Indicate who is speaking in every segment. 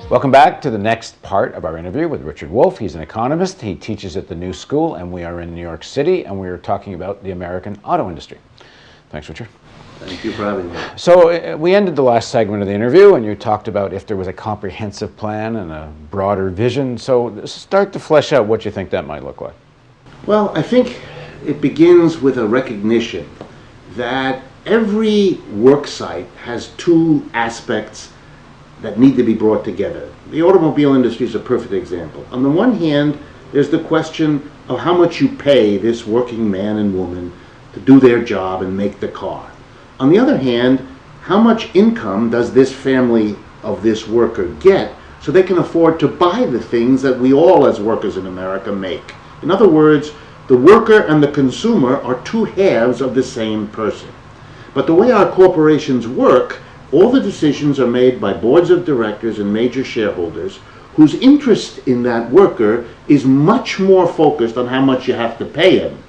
Speaker 1: Welcome back to the next part of our interview with Richard Wolff. He's an economist. He teaches at the New School, and we are in New York City, and we are talking about the American auto industry. Thanks, Richard.
Speaker 2: Thank you for having me.
Speaker 1: So we ended the last segment of the interview, and you talked about if there was a comprehensive plan and a broader vision. So start to flesh out what you think that might look like.
Speaker 2: Well, I think it begins with a recognition that every work site has two aspects that need to be brought together. The automobile industry is a perfect example. On the one hand, there's the question of how much you pay this working man and woman to do their job and make the car. On the other hand, how much income does this family of this worker get so they can afford to buy the things that we all as workers in America make? In other words, the worker and the consumer are two halves of the same person. But the way our corporations work, all the decisions are made by boards of directors and major shareholders whose interest in that worker is much more focused on how much you have to pay him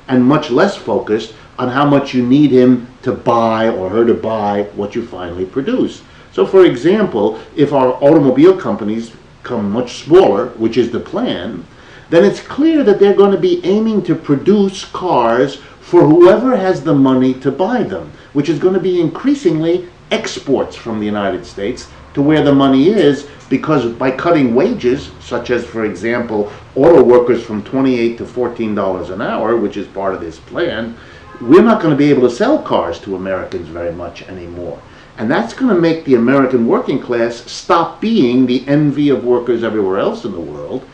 Speaker 2: and much less focused on how much you need him to buy or her to buy what you finally produce. So for example, if our automobile companies become much smaller, which is the plan, then it's clear that they're going to be aiming to produce cars for whoever has the money to buy them, which is going to be increasingly exports from the United States to where the money is, because by cutting wages, such as, for example, auto workers from $28 to $14 an hour, which is part of this plan, we're not going to be able to sell cars to Americans very much anymore. And that's going to make the American working class stop being the envy of workers everywhere else in the world.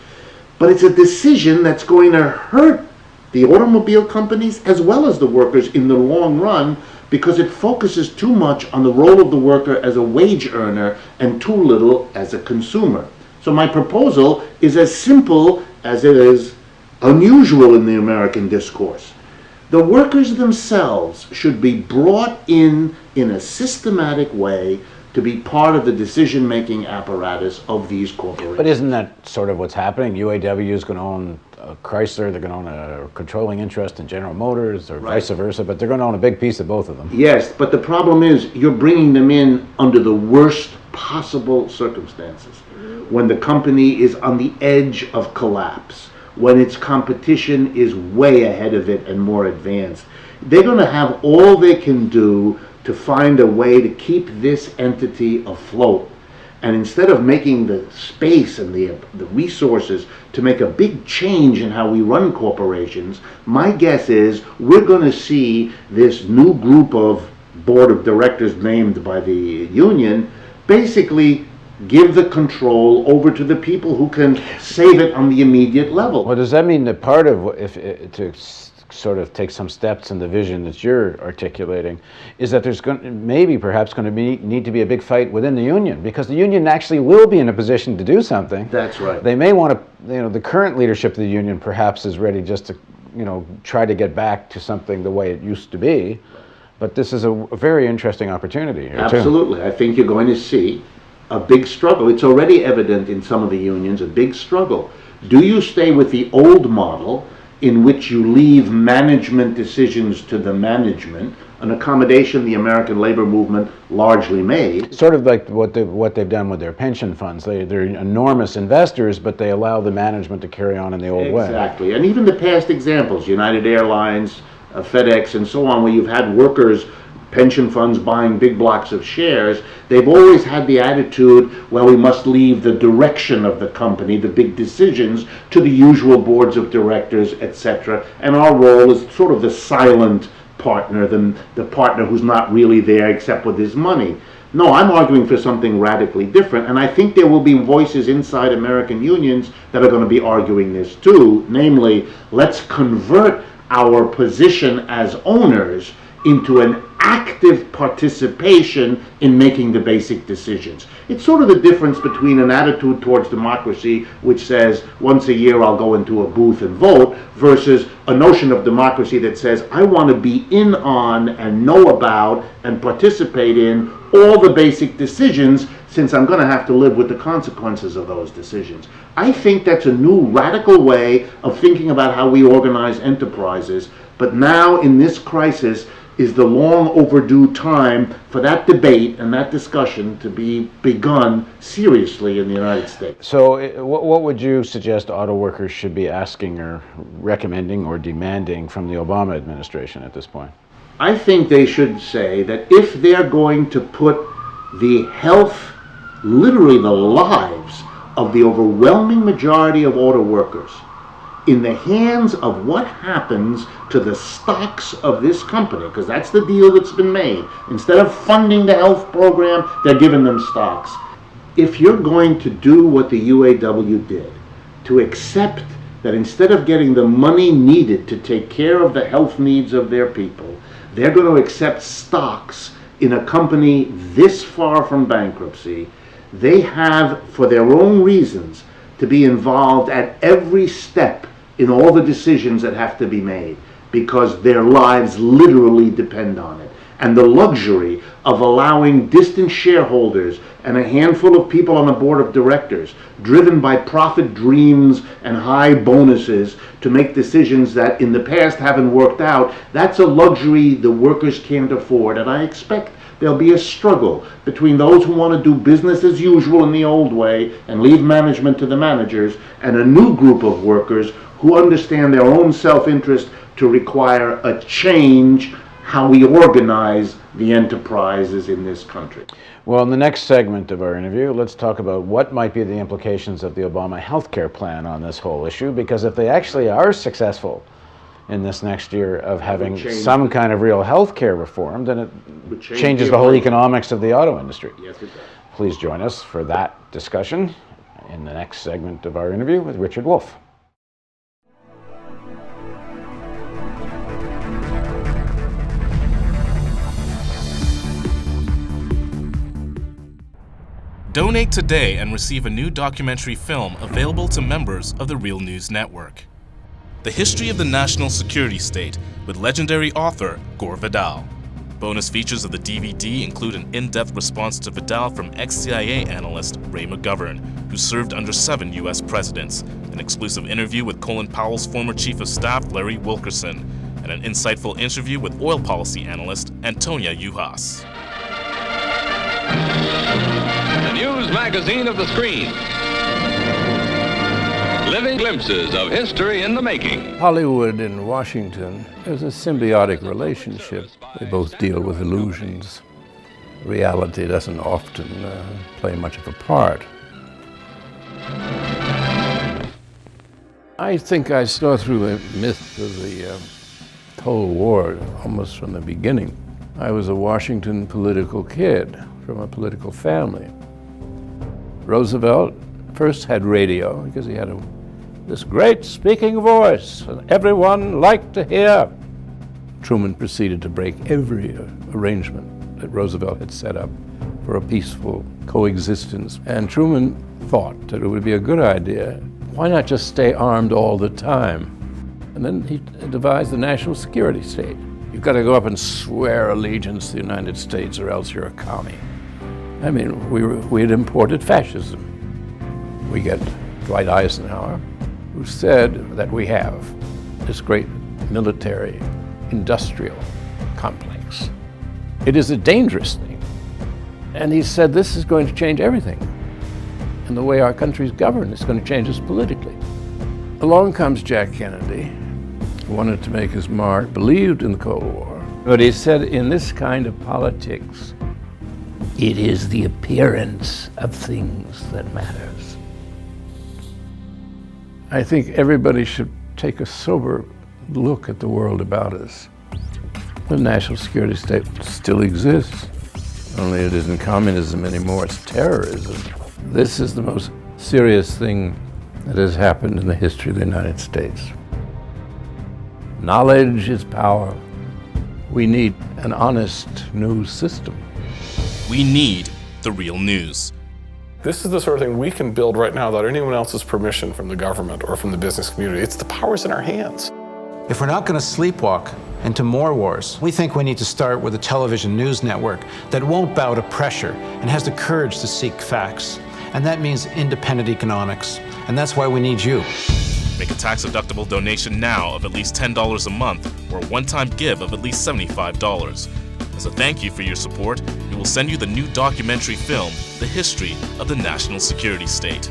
Speaker 2: But it's a decision that's going to hurt the automobile companies as well as the workers in the long run, because it focuses too much on the role of the worker as a wage earner and too little as a consumer. So my proposal is as simple as it is unusual in the American discourse. The workers themselves should be brought in a systematic way to be part of the decision-making apparatus of these corporations.
Speaker 1: But isn't that sort of what's happening? UAW is going to own Chrysler, they're going to own a controlling interest in General Motors, or vice versa, but they're going to own a big piece of both of them.
Speaker 2: Yes, but the problem is you're bringing them in under the worst possible circumstances, when the company is on the edge of collapse, when its competition is way ahead of it and more advanced. They're going to have all they can do to find a way to keep this entity afloat. And instead of making the space and the resources to make a big change in how we run corporations, my guess is we're going to see this new group of board of directors named by the union basically give the control over to the people who can save it on the immediate level.
Speaker 1: Well, does that mean that part of, to sort of take some steps in the vision that you're articulating, is that there's perhaps going to need to be a big fight within the union, because the union actually will be in a position to do something.
Speaker 2: That's right.
Speaker 1: They may want to, the current leadership of the union perhaps is ready just to, try to get back to something the way it used to be. But this is a very interesting opportunity here,
Speaker 2: absolutely.
Speaker 1: too.
Speaker 2: I think you're going to see a big struggle. It's already evident in some of the unions, a big struggle. Do you stay with the old model in which you leave management decisions to the management, an accommodation the American labor movement largely made?
Speaker 1: Sort of like what they've done with their pension funds. They're enormous investors, but they allow the management to carry on in the old way.
Speaker 2: Exactly. And even the past examples, United Airlines, FedEx, and so on, where you've had workers, pension funds buying big blocks of shares, they've always had the attitude, well, we must leave the direction of the company, the big decisions, to the usual boards of directors, etc. And our role is sort of the silent partner, the partner who's not really there except with his money. No, I'm arguing for something radically different, and I think there will be voices inside American unions that are going to be arguing this too, namely, let's convert our position as owners into an active participation in making the basic decisions. It's sort of the difference between an attitude towards democracy which says once a year I'll go into a booth and vote, versus a notion of democracy that says I want to be in on and know about and participate in all the basic decisions, since I'm going to have to live with the consequences of those decisions. I think that's a new radical way of thinking about how we organize enterprises. But now in this crisis, is the long overdue time for that debate and that discussion to be begun seriously in the United States.
Speaker 1: So what would you suggest auto workers should be asking or recommending or demanding from the Obama administration at this point?
Speaker 2: I think they should say that if they're going to put the health, literally the lives of the overwhelming majority of auto workers in the hands of what happens to the stocks of this company, because that's the deal that's been made. Instead of funding the health program, they're giving them stocks. If you're going to do what the UAW did, to accept that instead of getting the money needed to take care of the health needs of their people, they're going to accept stocks in a company this far from bankruptcy, they have, for their own reasons, to be involved at every step in all the decisions that have to be made, because their lives literally depend on it. And the luxury of allowing distant shareholders and a handful of people on the board of directors, driven by profit dreams and high bonuses, to make decisions that in the past haven't worked out, that's a luxury the workers can't afford. And I expect there'll be a struggle between those who want to do business as usual in the old way and leave management to the managers, and a new group of workers who understand their own self-interest to require a change how we organize the enterprises in this country.
Speaker 1: Well, in the next segment of our interview, let's talk about what might be the implications of the Obama healthcare plan on this whole issue, because if they actually are successful in this next year of having some kind of real healthcare reform, then it changes the whole economics of the auto industry.
Speaker 2: Yes, it does.
Speaker 1: Please join us for that discussion in the next segment of our interview with Richard Wolff.
Speaker 3: Donate today and receive a new documentary film available to members of the Real News Network. The History of the National Security State with legendary author Gore Vidal. Bonus features of the DVD include an in-depth response to Vidal from ex-CIA analyst Ray McGovern, who served under 7 U.S. presidents, an exclusive interview with Colin Powell's former Chief of Staff Larry Wilkerson, and an insightful interview with oil policy analyst Antonia Juhas.
Speaker 4: The news magazine of the screen. Living glimpses of history in the making.
Speaker 5: Hollywood and Washington is a symbiotic relationship. They both deal with illusions. Reality doesn't often play much of a part. I think I saw through the myth of the Cold War almost from the beginning. I was a Washington political kid from a political family. Roosevelt first had radio because he had this great speaking voice and everyone liked to hear. Truman proceeded to break every arrangement that Roosevelt had set up for a peaceful coexistence. And Truman thought that it would be a good idea. Why not just stay armed all the time? And then he devised the national security state. You've got to go up and swear allegiance to the United States or else you're a commie. I mean, we had imported fascism. We get Dwight Eisenhower, who said that we have this great military industrial complex. It is a dangerous thing. And he said this is going to change everything. And the way our country's governed is going to change us politically. Along comes Jack Kennedy, who wanted to make his mark, believed in the Cold War. But he said, in this kind of politics, it is the appearance of things that matters. I think everybody should take a sober look at the world about us. The national security state still exists, only it isn't communism anymore, it's terrorism. This is the most serious thing that has happened in the history of the United States. Knowledge is power. We need an honest news system.
Speaker 3: We need the real news.
Speaker 6: This is the sort of thing we can build right now without anyone else's permission from the government or from the business community. It's the power's in our hands.
Speaker 7: If we're not going to sleepwalk into more wars, we think we need to start with a television news network that won't bow to pressure and has the courage to seek facts. And that means independent economics. And that's why we need you.
Speaker 3: Make a tax-deductible donation now of at least $10 a month or a one-time give of at least $75. As a thank you for your support, we will send you the new documentary film, The History of the National Security State.